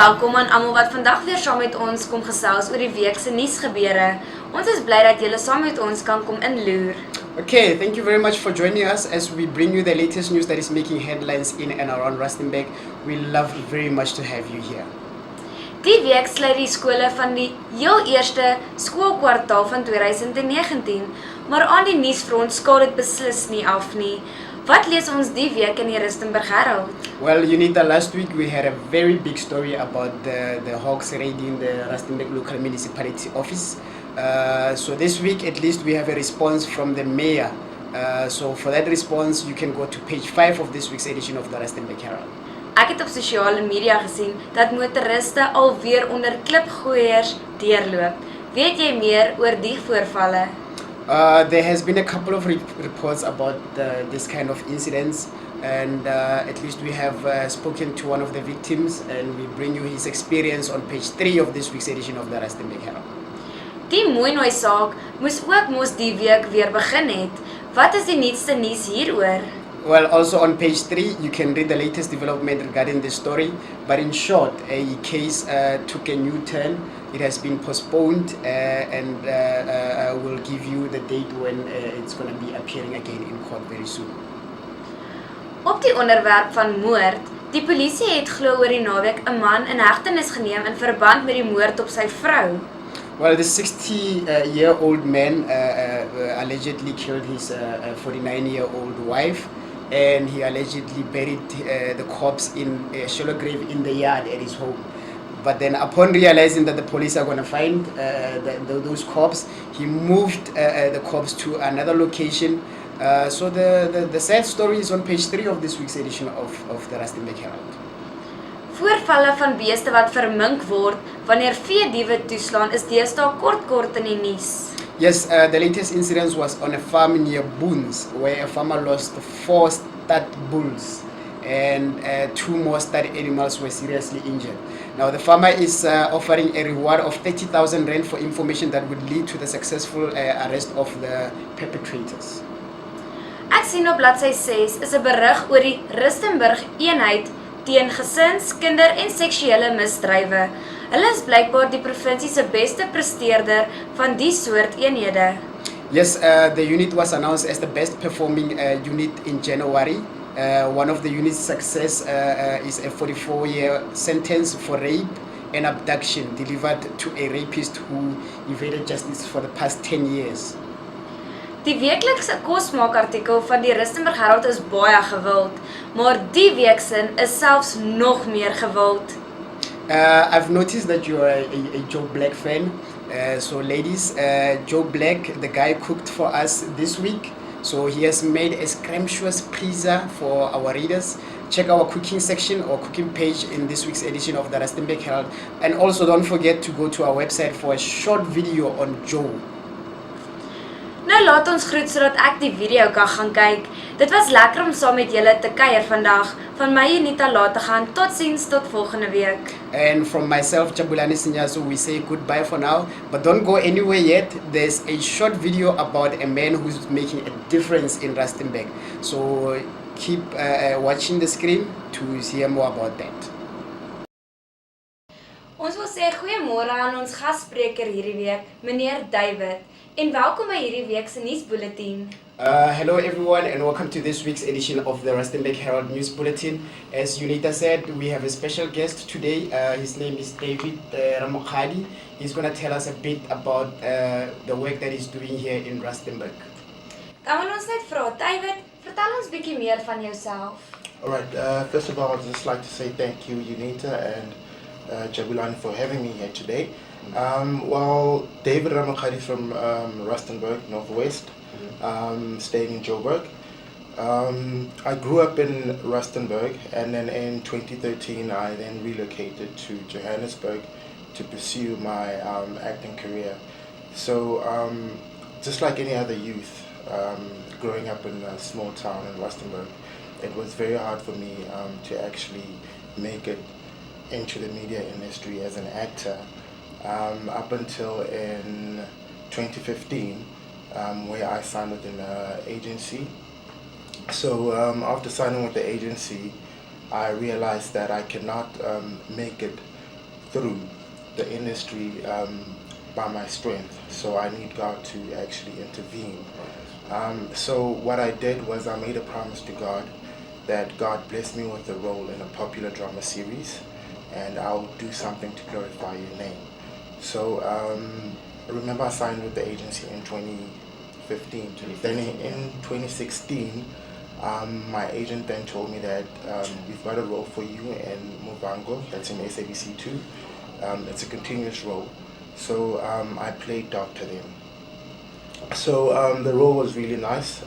welkom aan almal wat vandag weer saam met ons kom gesels oor die week se nuusgebeure. Ons is bly dat julle saam met ons kan kom inloer. Okay, thank you very much for joining us as we bring you the latest news that is making headlines in and around Rustenburg. We love very much to have you here. Die week sluit die skole van die heel eerste skoolkwartaal van 2019, maar aan die nuusfront skaal dit beslis nie af nie. Wat lees ons die week in die Rustenburg Herald? Well, Unita, last week we had a very big story about the Hawks raiding the Rustenburg local municipality office. So this week at least we have a response from the mayor. So for that response you can go to page 5 of this week's edition of the Rustenburg Herald. Ek het op sosiale media gesien dat motoriste alweer onder klipgooiers deurloop. Weet jy meer oor die voorvalle? There has been a couple of reports about this kind of incidents, and at least we have spoken to one of the victims, and we bring you his experience on page 3 of this week's edition of the Rustenburg Herald. Die Mooinooi saak moes ook mos die week weer begin het. Wat is die nuutste nuus hieroor? Well, also on page 3 you can read the latest development regarding this story, but in short, a case took a new turn. It has been postponed and we'll give you the date when it's going to be appearing again in court very soon. Op die onderwerp van moord, die polisie het glo oor die naweek 'n man in hegtenis geneem in verband met die moord op sy vrou. Well, the 60-year-old man allegedly killed his 49-year-old wife, and he allegedly buried the corpse in a shallow grave in the yard at his home. But then upon realizing that the police are going to find those corpses, he moved the corpse to another location. So the sad story is on page 3 of this week's edition of the Rustenburg Herald. Voorvalle van beeste wat vermink word wanneer veediewe toeslaan is deesdae kort in die nuus. Yes, the latest incident was on a farm near Boons, where a farmer lost 4 stud bulls and 2 more stud animals were seriously injured. Now the farmer is offering a reward of 30,000 rand for information that would lead to the successful arrest of the perpetrators. Ek sien op bladsy 6 is 'n berig oor die Rustenburg eenheid teen gesins-, kinder- en seksuele misdrywe. Hulle is blykbaar die provinsie se beste presteerder van die soort eenhede. Yes, the unit was announced as the best performing unit in January. One of the unit's success is a 44-year sentence for rape and abduction delivered to a rapist who evaded justice for the past 10 years. Die weeklikse kosmaakartikel van die Rustenburg Herald is baie gewild, maar die week se is selfs nog meer gewild. I've noticed that you are a Joe Black fan. So ladies, Joe Black, the guy cooked for us this week. So he has made a scrumptious pizza for our readers. Check our cooking section or cooking page in this week's edition of the Rustenburg Herald. And also don't forget to go to our website for a short video on Joe. Nou laat ons groet sodat ek die video kan gaan kyk. Dit was lekker om saam met julle te kuier vandag. Van my Unita laat te gaan. Totsiens tot volgende week. And from myself, Jabulani Sinyaso, we say goodbye for now. But don't go anywhere yet. There's a short video about a man who's making a difference in Rustenburg. So keep watching the screen to hear more about that. Ons wil sê goeiemôre aan ons gasspreker hierdie week, meneer David. En welkom by hierdie week se nuusbulletin. Hello everyone and welcome to this week's edition of the Rustenburg Herald News Bulletin. As Unita said, we have a special guest today. His name is David Ramokhadi. He's going to tell us a bit about the work that he's doing here in Rustenburg. Kan ons net vra, David, vertel ons bietjie meer van jouself. Alright, first of all, I'd just like to say thank you, Unita and Jabulani, for having me here today. Well, David Ramokhadi from Rustenburg, Northwest, staying in Joburg. I grew up in Rustenburg, and then in 2013 I then relocated to Johannesburg to pursue my acting career. So just like any other youth, growing up in a small town in Rustenburg, it was very hard for me to actually make it into the media industry as an actor. Up until in 2015, where I signed with an agency. So after signing with the agency, I realized that I cannot make it through the industry by my strength. So I need God to actually intervene. So what I did was I made a promise to God that God blessed me with a role in a popular drama series, and I'll do something to glorify your name. So I remember I signed with the agency in 2015. Then in 2016, my agent then told me that we've got a role for you in Movango, that's in SABC2. It's a continuous role. So I played Doctor then. So the role was really nice.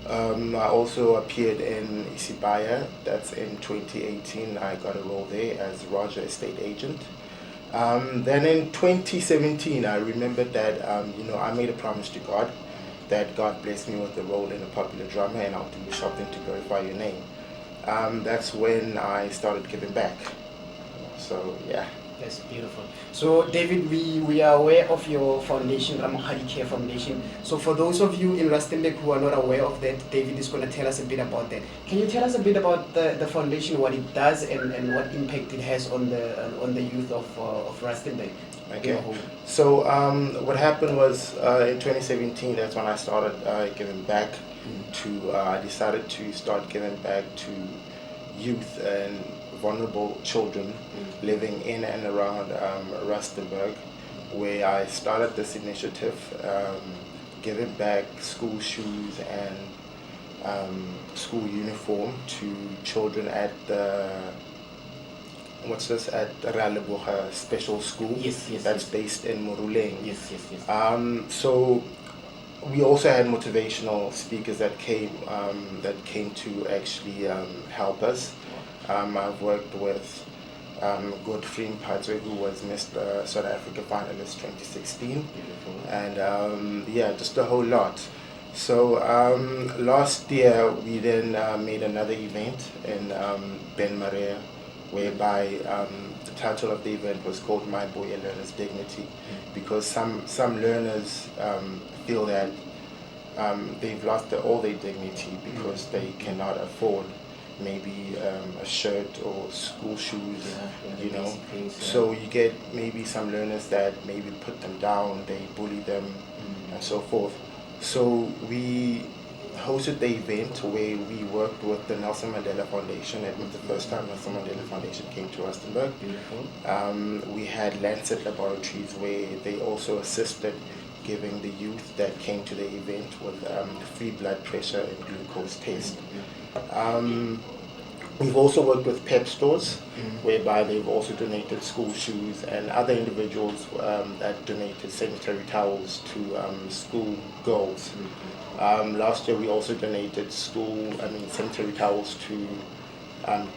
I also appeared in Isibaya, that's in 2018. I got a role there as Roger Estate Agent. Then in 2017, I remembered that I made a promise to God that God blessed me with a role in a popular drama and I'll do something to glorify your name. That's when I started giving back. So yeah. That's beautiful. So David, we are aware of your foundation, Ramokhadi Care Foundation. So for those of you in Rustenburg who are not aware of that, David is going to tell us a bit about that. Can you tell us a bit about the foundation, what it does and what impact it has on the youth of Rustenburg? Okay. So what happened was in 2017, that's when I started giving back I decided to start giving back to youth and vulnerable children living in and around Rustenburg, where I started this initiative, giving back school shoes and school uniform to children at the at Raleboha Special School. Yes, that's based in Moruleng. Yes. So we also had motivational speakers that came to actually help us. I've worked with Godfrey Mpatwe, who was Mr. South Africa Finalist 2016, and just a whole lot. So last year we then made another event in Ben Maria, whereby the title of the event was called My Boy, a Learner's Dignity, because some learners feel that they've lost all their dignity because they cannot afford maybe a shirt or school shoes, So you get maybe some learners that maybe put them down, they bully them, and so forth. So we hosted the event where we worked with the Nelson Mandela Foundation. It was the first time Nelson Mandela Foundation came to Rustenburg. We had Lancet Laboratories where they also assisted giving the youth that came to the event with free blood pressure and glucose test. We've also worked with PEP stores, whereby they've also donated school shoes, and other individuals that donated sanitary towels to school girls. Last year we also donated sanitary towels to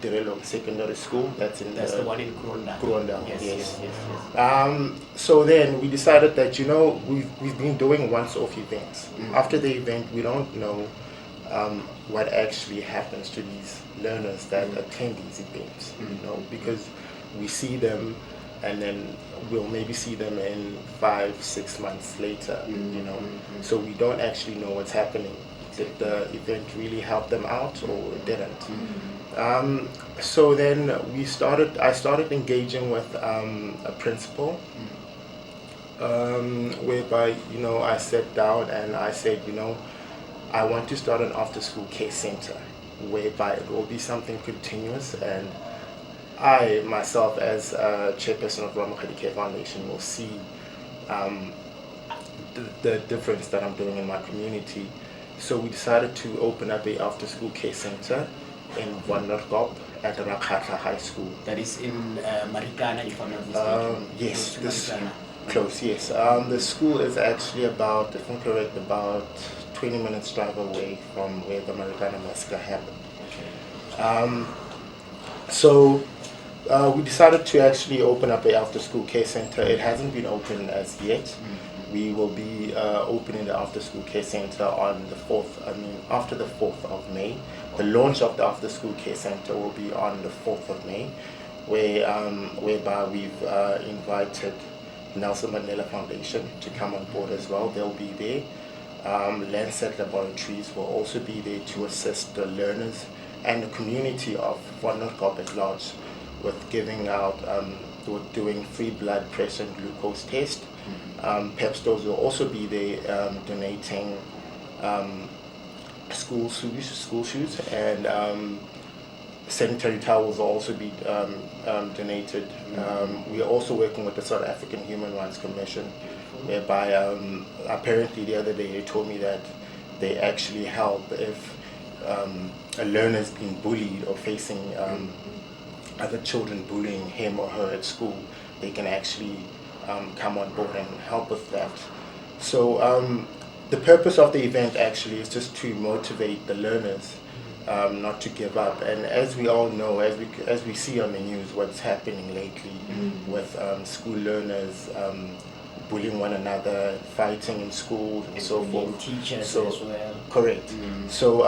Direlo Secondary School. That's the one in Gronda. Gronda, yes. So then we decided that we've been doing once-off events. After the event, we don't know what actually happens to these learners that attend these events, because we see them and then we'll maybe see them in 5-6 months later, so we don't actually know what's happening. Did the event really help them out or it didn't? So then I started engaging with a principal, whereby I sat down and I said, I want to start an after-school care center, whereby it will be something continuous, and I myself as a chairperson of Ramokhadi Care Foundation will see the difference that I'm doing in my community. So we decided to open up a after-school care center in Wannerkop at Rakata High School. That is in Marikana, if I'm not mistaken. Yes, close, yes. The school is actually about, if I'm correct, about 20 minutes drive away from where the Marikana massacre happened. So we decided to actually open up an after-school care center. It hasn't been open as yet. We will be opening the after-school care center on after the 4th of May. The launch of the after-school care center will be on the 4th of May, whereby we've invited Nelson Mandela Foundation to come on board as well. They'll be there. Lancet Laboratories will also be there to assist the learners and the community of Wannerkop at large with giving out doing free blood pressure and glucose test. Pep stores will also be there donating school shoes, and sanitary towels will also be donated. We are also working with the South African Human Rights Commission, whereby apparently the other day they told me that they actually help if a learner's been bullied or facing other children bullying him or her at school. They can actually come on board and help with that. So the purpose of the event actually is just to motivate the learners not to give up. And as we all know, as we see on the news, what's happening lately with school learners bullying one another, fighting in schools, and so forth. Teachers so, as well. Correct. So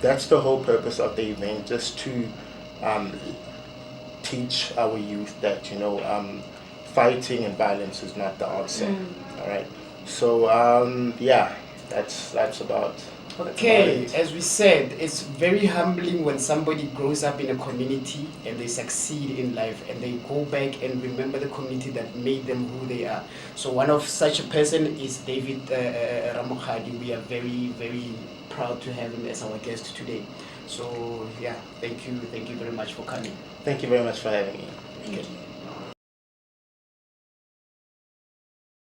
that's the whole purpose of the event, just to teach our youth that fighting and violence is not the answer. All right. So yeah, that's about. Okay, as we said, it's very humbling when somebody grows up in a community and they succeed in life and they go back and remember the community that made them who they are. So one of such a person is David Ramokhadi. We are very, very proud to have him as our guest today. So yeah, thank you very much for coming. Thank you very much for having me. Thank you.